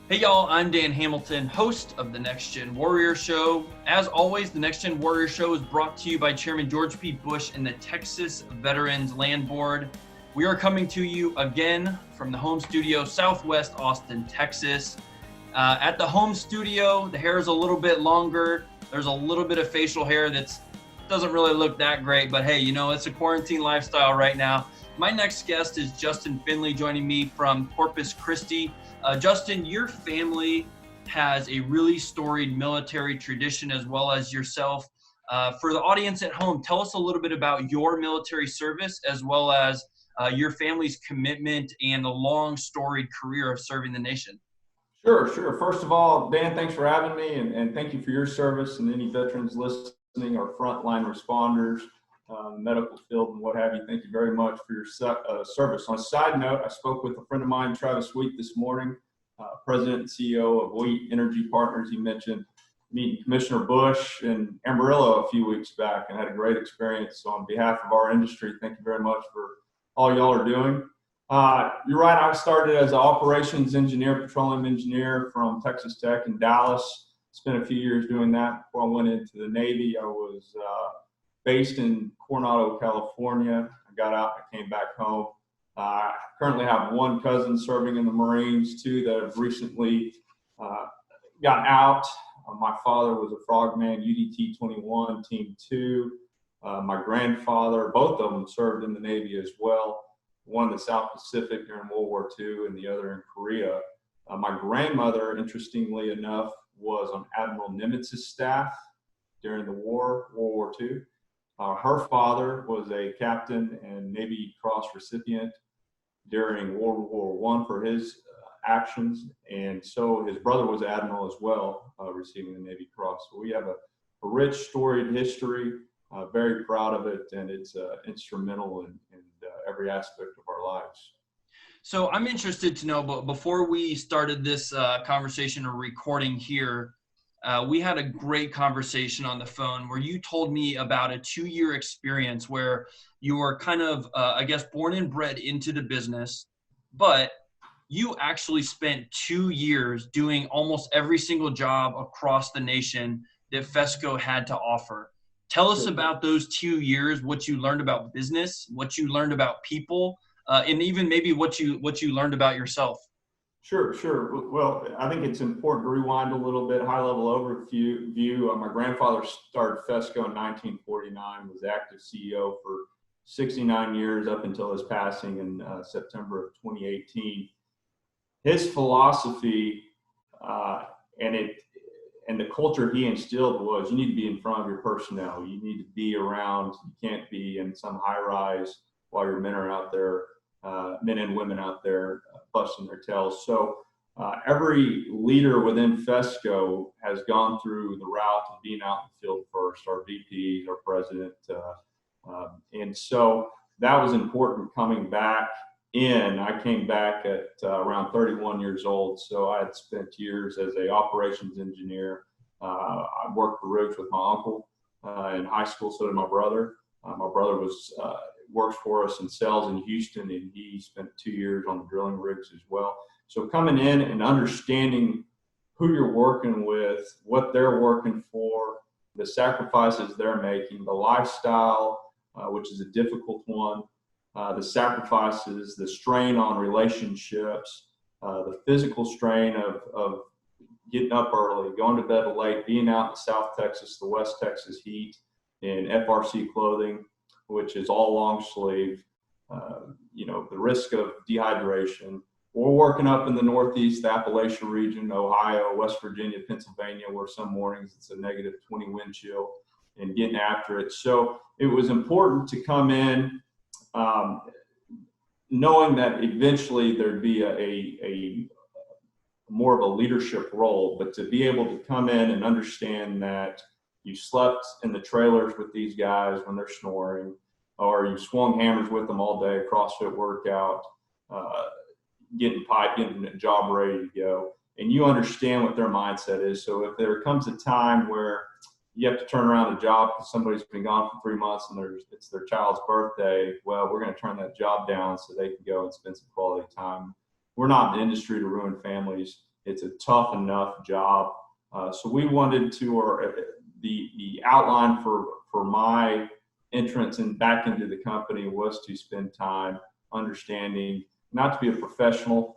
Hey y'all, I'm Dan Hamilton, host of the Next Gen Warrior Show. As always, the Next Gen Warrior Show is brought to you by Chairman George P. Bush and the Texas Veterans Land Board. We are coming to you again from the home studio, Southwest Austin, Texas. At the home studio, the hair is a little bit longer. There's a little bit of facial hair that doesn't really look that great, but hey, it's a quarantine lifestyle right now. My next guest is Justin Findley, joining me from Corpus Christi. Justin, your family has a really storied military tradition as well as yourself. For the audience at home, tell us a little bit about your military service as well as your family's commitment and a long storied career of serving the nation. Sure. First of all, Dan, thanks for having me, and thank you for your service, and any veterans listening or frontline responders, medical field and what have you. Thank you very much for your service. On a side note, I spoke with a friend of mine, Travis Wheat, this morning, President and CEO of Wheat Energy Partners. He mentioned meeting Commissioner Bush in Amarillo a few weeks back and had a great experience. So on behalf of our industry, thank you very much for all y'all are doing. You're right. I started as an operations engineer, petroleum engineer from Texas Tech in Dallas. Spent a few years doing that before I went into the Navy. I was based in Coronado, California. I got out, I came back home. I currently have one cousin serving in the Marines, two that have recently got out. My father was a frogman, UDT 21, Team 2. My grandfather, both of them served in the Navy as well. One in the South Pacific during World War II and the other in Korea. My grandmother, interestingly enough, was on Admiral Nimitz's staff during the World War II. Her father was a captain and Navy Cross recipient during World War I for his actions, and so his brother was admiral as well, receiving the Navy Cross. So we have a rich storied history. Very proud of it, and it's instrumental in every aspect of our lives. So I'm interested to know, but before we started this conversation or recording here, we had a great conversation on the phone where you told me about a 2-year experience where you were kind of, born and bred into the business, but you actually spent 2 years doing almost every single job across the nation that FESCO had to offer. Tell us about those 2 years, what you learned about business, what you learned about people, and even maybe what you learned about yourself. Sure. Well, I think it's important to rewind a little bit, high-level overview. My grandfather started FESCO in 1949, was active CEO for 69 years up until his passing in September of 2018. His philosophy and the culture he instilled was you need to be in front of your personnel. You need to be around. You can't be in some high rise while your men are out there, men and women out there busting their tails. So every leader within FESCO has gone through the route of being out in the field first, our VPs, our president. And so that was important coming back in. I came back at around 31 years old, so I had spent years as a operations engineer. I worked the rigs with my uncle in high school, so did my brother. My brother works for us in sales in Houston, and he spent 2 years on the drilling rigs as well. So coming in and understanding who you're working with, what they're working for, the sacrifices they're making, the lifestyle, which is a difficult one, the sacrifices, the strain on relationships, the physical strain of getting up early, going to bed late, being out in South Texas, the West Texas heat in FRC clothing, which is all long sleeve, the risk of dehydration. We're working up in the Northeast Appalachia region, Ohio, West Virginia, Pennsylvania, where some mornings it's a negative 20 wind chill, and getting after it. So it was important to come in knowing that eventually there'd be a more of a leadership role, but to be able to come in and understand that you slept in the trailers with these guys when they're snoring, or you swung hammers with them all day, CrossFit workout, getting pipe, getting a job ready to go, and you understand what their mindset is. So if there comes a time where you have to turn around a job because somebody's been gone for 3 months and it's their child's birthday, well, we're going to turn that job down so they can go and spend some quality time. We're not in the industry to ruin families. It's a tough enough job. So we wanted to, or the outline for my entrance and back into the company was to spend time understanding, not to be a professional.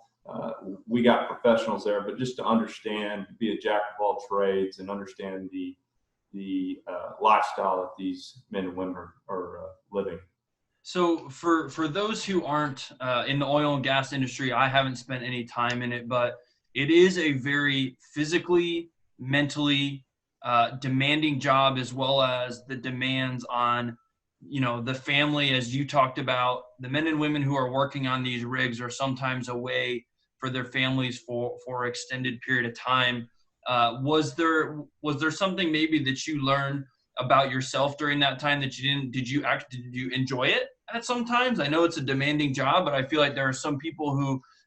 We got professionals there, but just to understand, be a jack of all trades and understand the lifestyle that these men and women are living. So for those who aren't in the oil and gas industry, I haven't spent any time in it, but it is a very physically, mentally demanding job, as well as the demands on, the family. As you talked about, the men and women who are working on these rigs are sometimes away for their families for extended period of time. Was there something maybe that you learned about yourself during that time that you didn't? Did you enjoy it at sometimes? I know it's a demanding job, but I feel like there are some people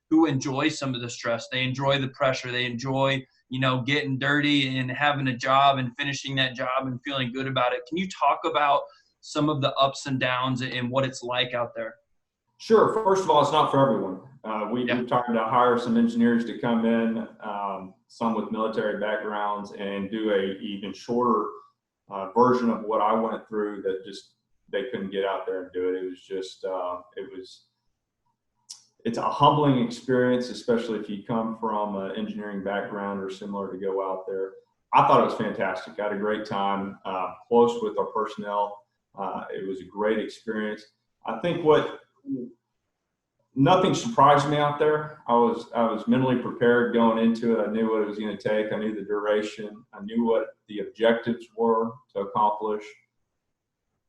who enjoy some of the stress. They enjoy the pressure. They enjoy, getting dirty and having a job and finishing that job and feeling good about it. Can you talk about some of the ups and downs and what it's like out there? Sure. First of all, it's not for everyone. We've tried to hire some engineers to come in, some with military backgrounds, and do a even shorter version of what I went through that just they couldn't get out there and do it. It was just it's a humbling experience, especially if you come from an engineering background or similar, to go out there. I thought it was fantastic. I had a great time, close with our personnel. It was a great experience. I think nothing surprised me out there. I was mentally prepared going into it. I knew what it was going to take. I knew the duration. I knew what the objectives were to accomplish.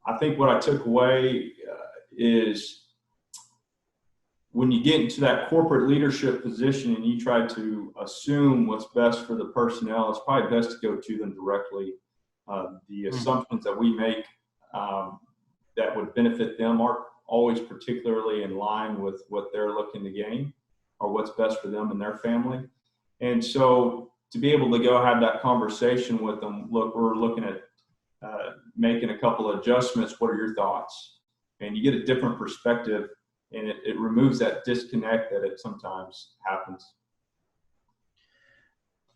I think what I took away is when you get into that corporate leadership position and you try to assume what's best for the personnel, it's probably best to go to them directly. The assumptions that we make that would benefit them aren't always particularly in line with what they're looking to gain or what's best for them and their family. And so to be able to go have that conversation with them, look, we're looking at making a couple of adjustments. What are your thoughts? And you get a different perspective, and it removes that disconnect that it sometimes happens.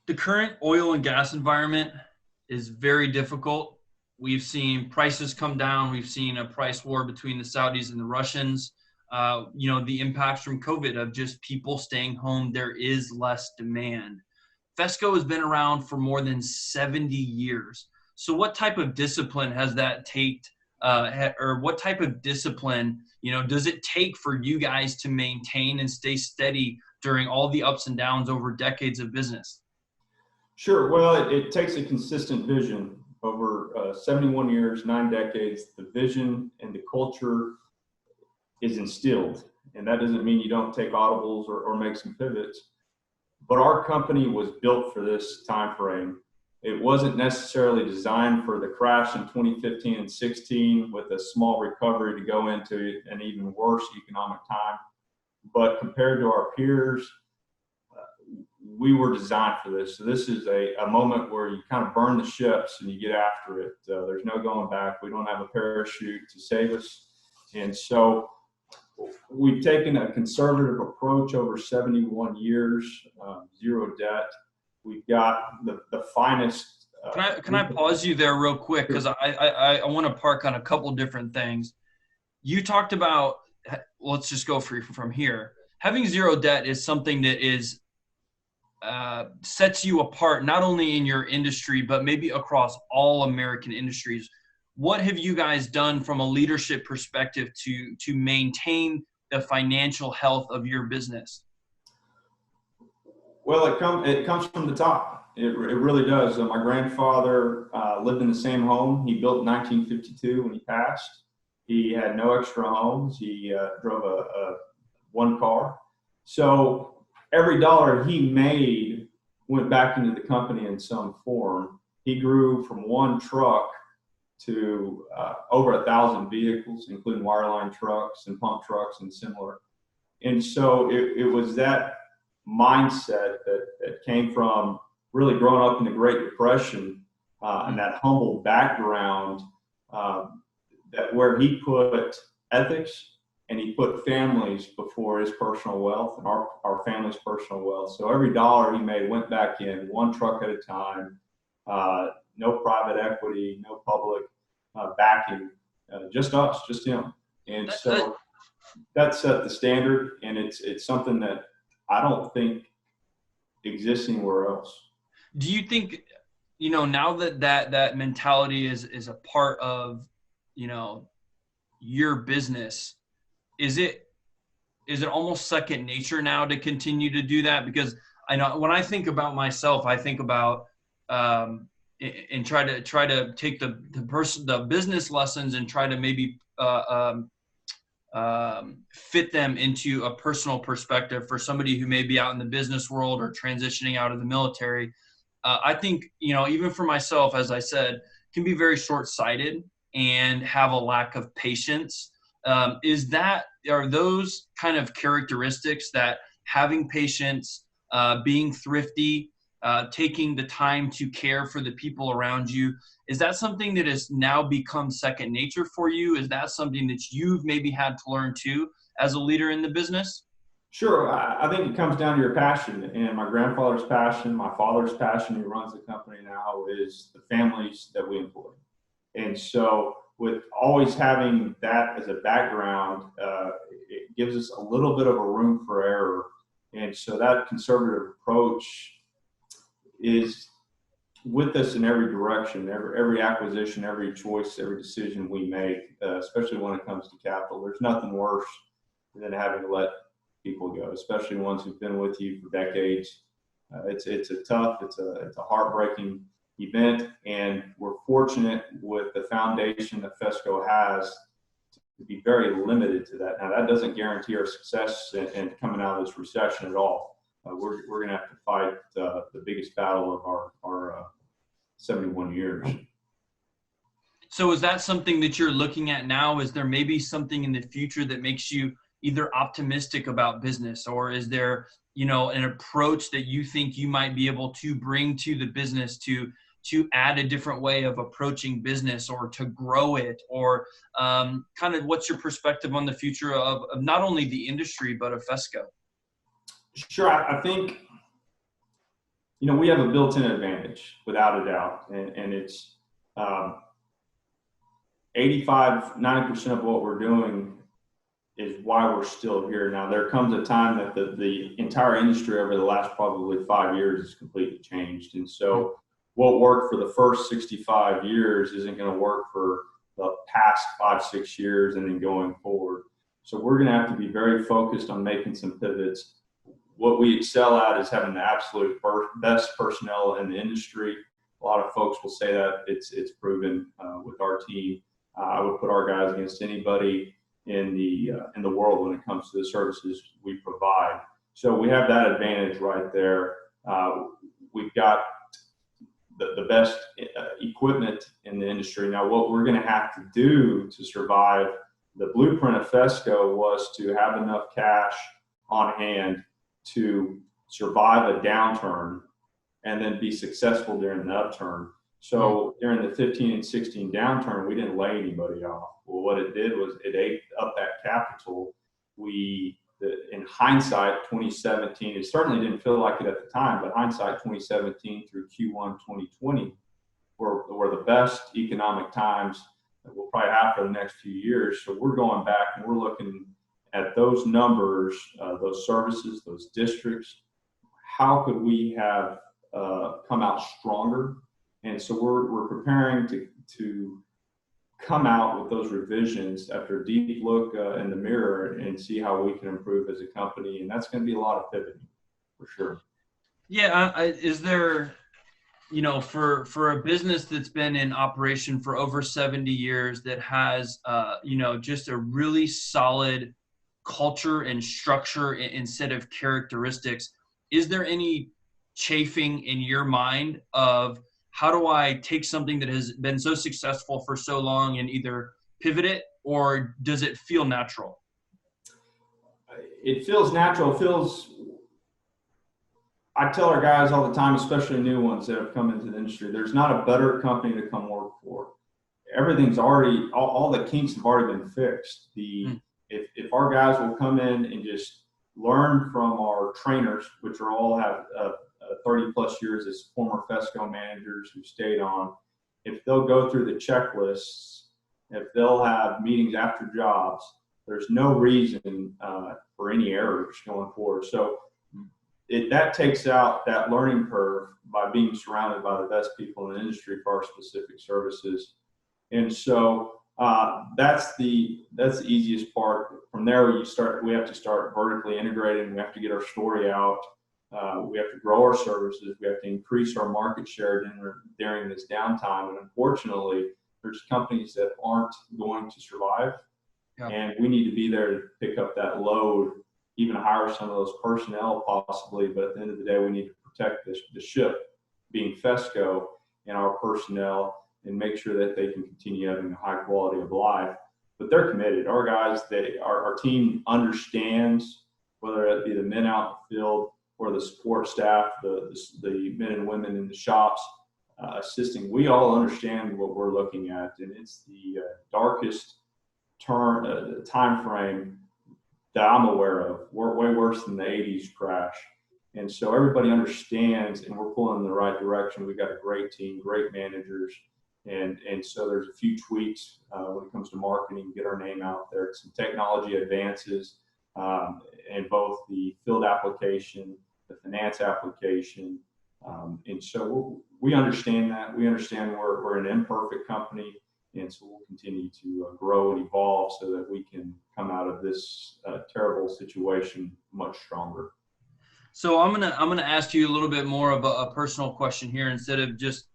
The current oil and gas environment is very difficult. We've seen prices come down. We've seen a price war between the Saudis and the Russians. The impacts from COVID of just people staying home. There is less demand. FESCO has been around for more than 70 years. So what type of discipline has that taken, or what type of discipline, does it take for you guys to maintain and stay steady during all the ups and downs over decades of business? Sure. Well, it takes a consistent vision over 71 years, 9 decades. The vision and the culture is instilled, and that doesn't mean you don't take audibles or make some pivots. But our company was built for this time frame. It wasn't necessarily designed for the crash in 2015 and 16 with a small recovery to go into an even worse economic time. But compared to our peers, we were designed for this. So this is a moment where you kind of burn the ships and you get after it. There's no going back. We don't have a parachute to save us. And so we've taken a conservative approach over 71 years, zero debt. We've got the finest. Can I pause you there real quick? Because I want to park on a couple different things. You talked about, let's just go from here. Having zero debt is something that is sets you apart, not only in your industry, but maybe across all American industries. What have you guys done from a leadership perspective to maintain the financial health of your business? Well, it comes from the top. It really does. My grandfather lived in the same home. He built in 1952 when he passed. He had no extra homes. He drove a one car. So every dollar he made went back into the company in some form. He grew from one truck to over 1,000 vehicles, including wireline trucks and pump trucks and similar. And so it was that mindset that came from really growing up in the Great Depression and that humble background, that where he put ethics and he put families before his personal wealth and our family's personal wealth. So every dollar he made went back in, one truck at a time, no private equity, no public backing, just us, just him. And so that set the standard, and it's something that I don't think exists anywhere else. Do you think, now that mentality is a part of, your business, is it almost second nature now to continue to do that? Because I know when I think about myself, I think about and try to take the business lessons and try to maybe fit them into a personal perspective for somebody who may be out in the business world or transitioning out of the military. I think, even for myself, as I said, can be very short-sighted and have a lack of patience. Are those kind of characteristics that having patience, being thrifty, taking the time to care for the people around you, is that something that has now become second nature for you? Is that something that you've maybe had to learn too as a leader in the business? Sure. I think it comes down to your passion, and my grandfather's passion, my father's passion, who runs the company now, is the families that we employ. And so with always having that as a background, it gives us a little bit of a room for error. And so that conservative approach is with us in every direction, every acquisition, every choice, every decision we make, especially when it comes to capital. There's nothing worse than having to let people go, especially ones who've been with you for decades. It's a heartbreaking event, and we're fortunate with the foundation that FESCO has to be very limited to that. Now, that doesn't guarantee our success and coming out of this recession at all. We're going to have to fight the biggest battle of our 71 years. So is that something that you're looking at now? Is there maybe something in the future that makes you either optimistic about business, or is there, an approach that you think you might be able to bring to the business to add a different way of approaching business or to grow it, or kind of what's your perspective on the future of not only the industry, but of FESCO? Sure. I think, we have a built-in advantage without a doubt. And it's 85-90% of what we're doing is why we're still here. Now, there comes a time that the entire industry over the last probably 5 years has completely changed. And so what worked for the first 65 years isn't going to work for the past 5-6 years and then going forward. So we're going to have to be very focused on making some pivots. What we excel at is having the absolute best personnel in the industry. A lot of folks will say that it's proven with our team. I would put our guys against anybody in the world when it comes to the services we provide. So we have that advantage right there. We've got the best equipment in the industry. Now, what we're going to have to do to survive, the blueprint of FESCO was to have enough cash on hand to survive a downturn and then be successful during the upturn. So during the 15 and 16 downturn, we didn't lay anybody off. Well, what it did was it ate up that capital. In hindsight, 2017, it certainly didn't feel like it at the time, but hindsight 2017 through Q1 2020 were the best economic times that we'll probably have for the next few years. So we're going back and we're looking at those numbers, those services, those districts. How could we have come out stronger? And so we're preparing to come out with those revisions after a deep look in the mirror and see how we can improve as a company. And that's going to be a lot of pivoting for sure. Yeah. Is there, for a business that's been in operation for over 70 years, that has, just a really solid culture and structure and set of characteristics, is there any chafing in your mind of how do I take something that has been so successful for so long and either pivot it, or does it feel natural? It feels natural. I tell our guys all the time, especially new ones that have come into the industry, there's not a better company to come work for. Everything's already, all the kinks have already been fixed. The if our guys will come in and just learn from our trainers, which are all have 30 plus years as former FESCO managers who stayed on, if they'll go through the checklists, if they'll have meetings after jobs, there's no reason for any errors going forward. So that takes out that learning curve by being surrounded by the best people in the industry for our specific services. And so that's the easiest part. From there, we have to start vertically integrating. We have to get our story out. We have to grow our services. We have to increase our market share during this downtime. And unfortunately, there's companies that aren't going to survive. Yep. And we need to be there to pick up that load, even hire some of those personnel possibly. But at the end of the day, we need to protect the ship, being FESCO, and our personnel, and make sure that they can continue having a high quality of life. But they're committed. Our guys, our team understands, whether it be the men out in the field or the support staff, the men and women in the shops assisting. We all understand what we're looking at, and it's the darkest time frame that I'm aware of. We're way worse than the 80s crash. And so everybody understands, and we're pulling in the right direction. We've got a great team, great managers. And so there's a few tweaks when it comes to marketing, get our name out there. Some technology advances in both the field application, the finance application. And so we understand that. We understand we're an imperfect company. And so we'll continue to grow and evolve so that we can come out of this terrible situation much stronger. So I'm gonna ask you a little bit more of a personal question here, instead of just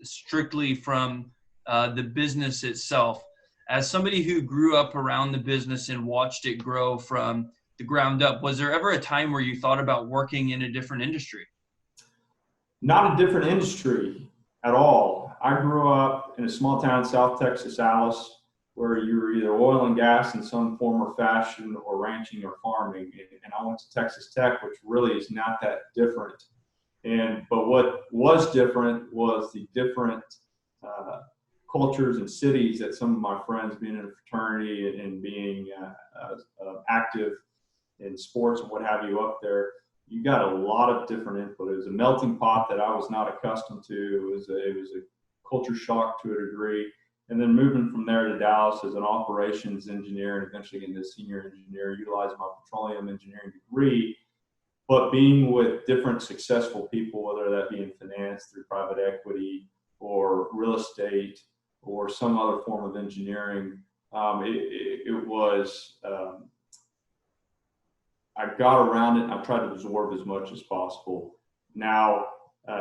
strictly from the business itself. As somebody who grew up around the business and watched it grow from the ground up, was there ever a time where you thought about working in a different industry? Not a different industry at all. I grew up in a small town in South Texas, Alice, where you were either oil and gas in some form or fashion, or ranching or farming. And I went to Texas Tech, which really is not that different. But what was different was the different cultures and cities that some of my friends, being in a fraternity and being active in sports and what have you up there, you got a lot of different input. It was a melting pot that I was not accustomed to. It was a culture shock to a degree. And then moving from there to Dallas as an operations engineer and eventually getting a senior engineer, utilizing my petroleum engineering degree, but being with different successful people, whether that be in finance through private equity or real estate or some other form of engineering, it was, I got around it and I tried to absorb as much as possible. Now,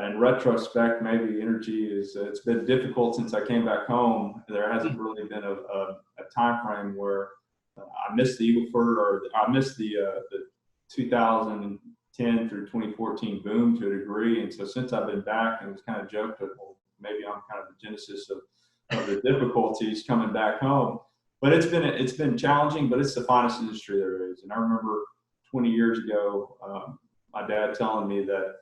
in retrospect, maybe energy it's been difficult since I came back home. There hasn't really been a time frame where I missed the Eagle-Ford, or I missed the 2010 through 2014 boom to a degree. And so since I've been back, and it was kind of joked that, well, maybe I'm kind of the genesis of the difficulties coming back home. But it's been challenging, but it's the finest industry there is. And I remember 20 years ago, my dad telling me that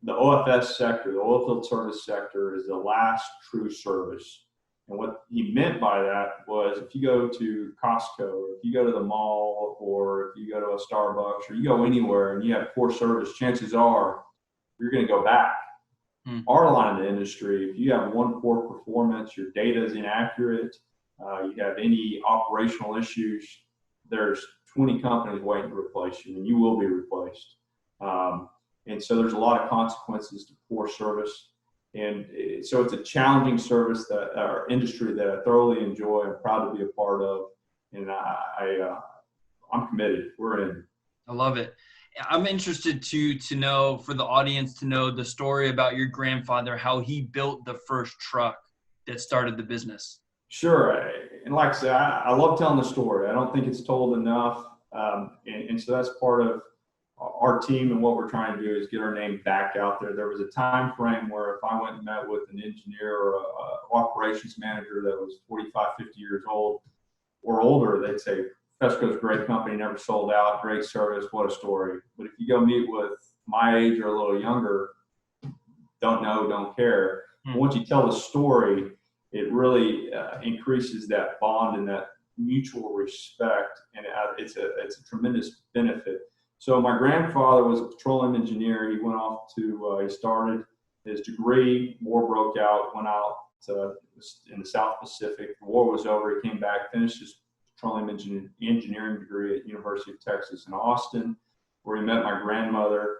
the OFS sector, the oil field service sector, is the last true service. And what he meant by that was, if you go to Costco, or if you go to the mall, or if you go to a Starbucks, or you go anywhere and you have poor service, chances are you're going to go back. Our line of the industry, if you have one poor performance, your data is inaccurate, you have any operational issues, there's 20 companies waiting to replace you, and you will be replaced. And so there's a lot of consequences to poor service. And so it's a challenging service or industry that I thoroughly enjoy and proud to be a part of. And I'm committed. We're in. I love it. I'm interested to know, for the audience to know the story about your grandfather, how he built the first truck that started the business. Sure. And like I said, I love telling the story. I don't think it's told enough. And so that's part of our team, and what we're trying to do is get our name back out there. There was a time frame where if I went and met with an engineer or a operations manager that was 45, 50 years old or older, they'd say, FESCO's a great company, never sold out, great service, what a story. But if you go meet with my age or a little younger, don't know, don't care. But once you tell the story, it really increases that bond and that mutual respect, and it's a tremendous benefit. So my grandfather was a petroleum engineer. He went off to, he started his degree, war broke out, went out in the South Pacific. The war was over. He came back, finished his petroleum engineering degree at University of Texas in Austin, where he met my grandmother.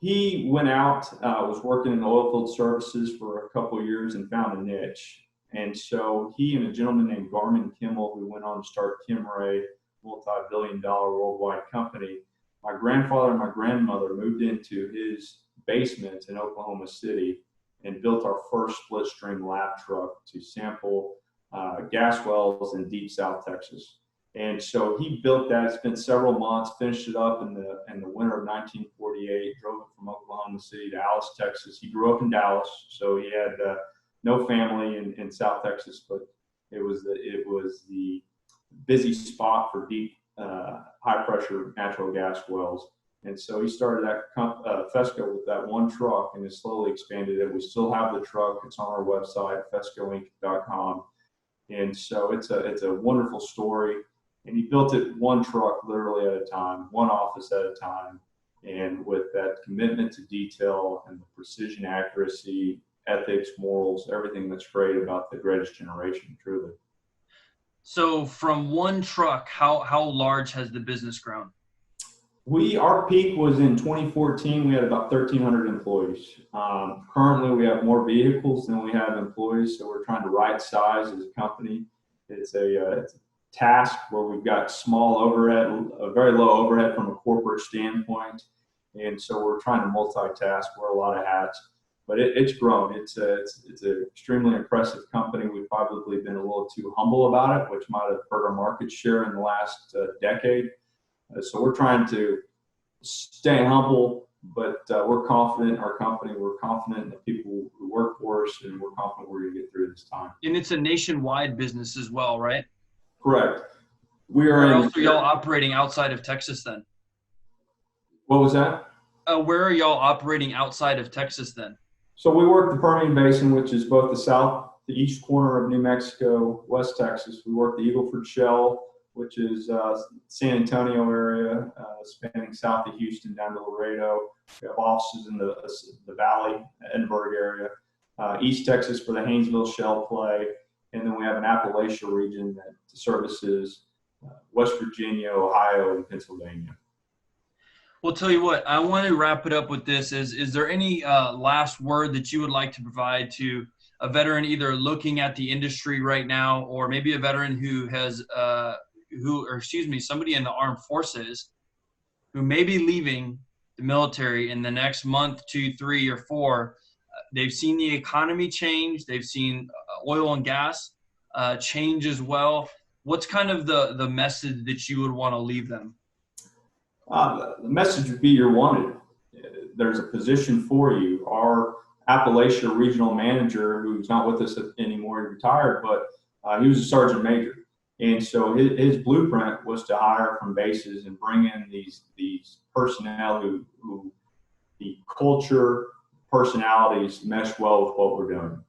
He went out, was working in oilfield services for a couple of years and found a niche. And so he and a gentleman named Garmin Kimmel, who went on to start Kimray, multi-billion-dollar worldwide company. My grandfather and my grandmother moved into his basement in Oklahoma City and built our first split-stream lab truck to sample gas wells in deep South Texas. And so he built that, spent several months, finished it up in the winter of 1948, drove it from Oklahoma City to Dallas, Texas. He grew up in Dallas, so he had no family in South Texas, but it was the busy spot for deep, high-pressure natural gas wells. And so he started that FESCO with that one truck and has slowly expanded it. We still have the truck. It's on our website, fescoinc.com. And so it's a wonderful story. And he built it one truck literally at a time, one office at a time. And with that commitment to detail and the precision, accuracy, ethics, morals, everything that's great about the greatest generation, truly. So from one truck, how large has the business grown? Our peak was in 2014. We had about 1,300 employees. Currently, we have more vehicles than we have employees, so we're trying to right size as a company. It's a task where we've got small overhead, a very low overhead from a corporate standpoint, and so we're trying to multitask, wear a lot of hats. But it's grown. It's an extremely impressive company. We've probably been a little too humble about it, which might have hurt our market share in the last decade. So we're trying to stay humble, but we're confident in our company. We're confident in the people who work for us, and we're confident we're going to get through this time. And it's a nationwide business as well, right? Correct. We are. Where else are y'all operating outside of Texas then? What was that? Where are y'all operating outside of Texas then? So we work the Permian Basin, which is both the east corner of New Mexico, West Texas. We work the Eagle Ford Shale, which is San Antonio area, spanning south of Houston down to Laredo. We have offices in the Valley, Edinburgh area, East Texas for the Haynesville Shale play, and then we have an Appalachia region that services West Virginia, Ohio, and Pennsylvania. Well, tell you what, I want to wrap it up with this. Is there any last word that you would like to provide to a veteran either looking at the industry right now, or maybe a veteran who has somebody in the armed forces who may be leaving the military in the next month, 2, 3, or 4? They've seen the economy change. They've seen oil and gas change as well. What's kind of the message that you would want to leave them? The message would be you're wanted. There's a position for you. Our Appalachia regional manager, who's not with us anymore, he retired, but he was a sergeant major. And so his blueprint was to hire from bases and bring in these personnel who the culture, personalities mesh well with what we're doing.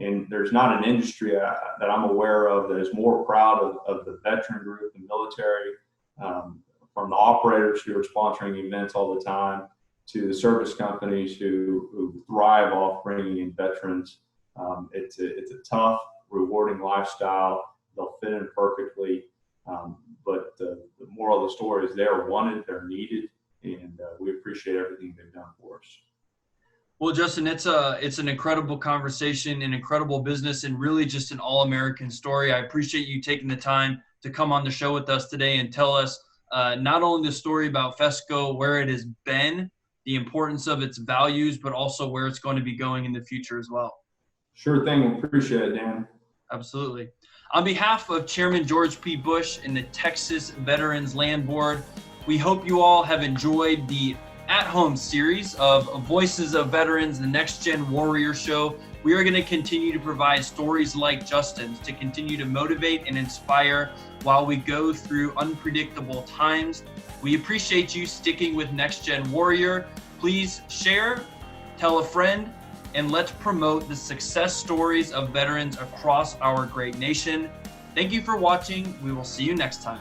And there's not an industry that I'm aware of that is more proud of the veteran group, the military, from the operators who are sponsoring events all the time to the service companies who thrive off bringing in veterans. It's a tough, rewarding lifestyle. They'll fit in perfectly. But the moral of the story is they're wanted, they're needed, and we appreciate everything they've done for us. Well, Justin, it's an incredible conversation, an incredible business, and really just an all-American story. I appreciate you taking the time to come on the show with us today and tell us not only the story about FESCO, where it has been, the importance of its values, but also where it's going to be going in the future as well. Sure thing. We appreciate it, Dan. Absolutely. On behalf of Chairman George P. Bush and the Texas Veterans Land Board, we hope you all have enjoyed the at-home series of Voices of Veterans, the Next Gen Warrior Show. We are going to continue to provide stories like Justin's to continue to motivate and inspire while we go through unpredictable times. We appreciate you sticking with Next Gen Warrior. Please share, tell a friend, and let's promote the success stories of veterans across our great nation. Thank you for watching. We will see you next time.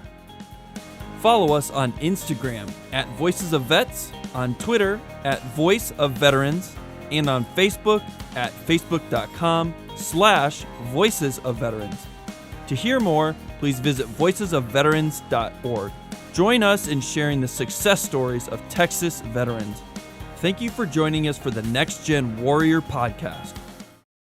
Follow us on Instagram at Voices of Vets, on Twitter at Voice of Veterans, and on Facebook at facebook.com/Voices of Veterans. To hear more, please visit voicesofveterans.org. Join us in sharing the success stories of Texas veterans. Thank you for joining us for the Next Gen Warrior Podcast.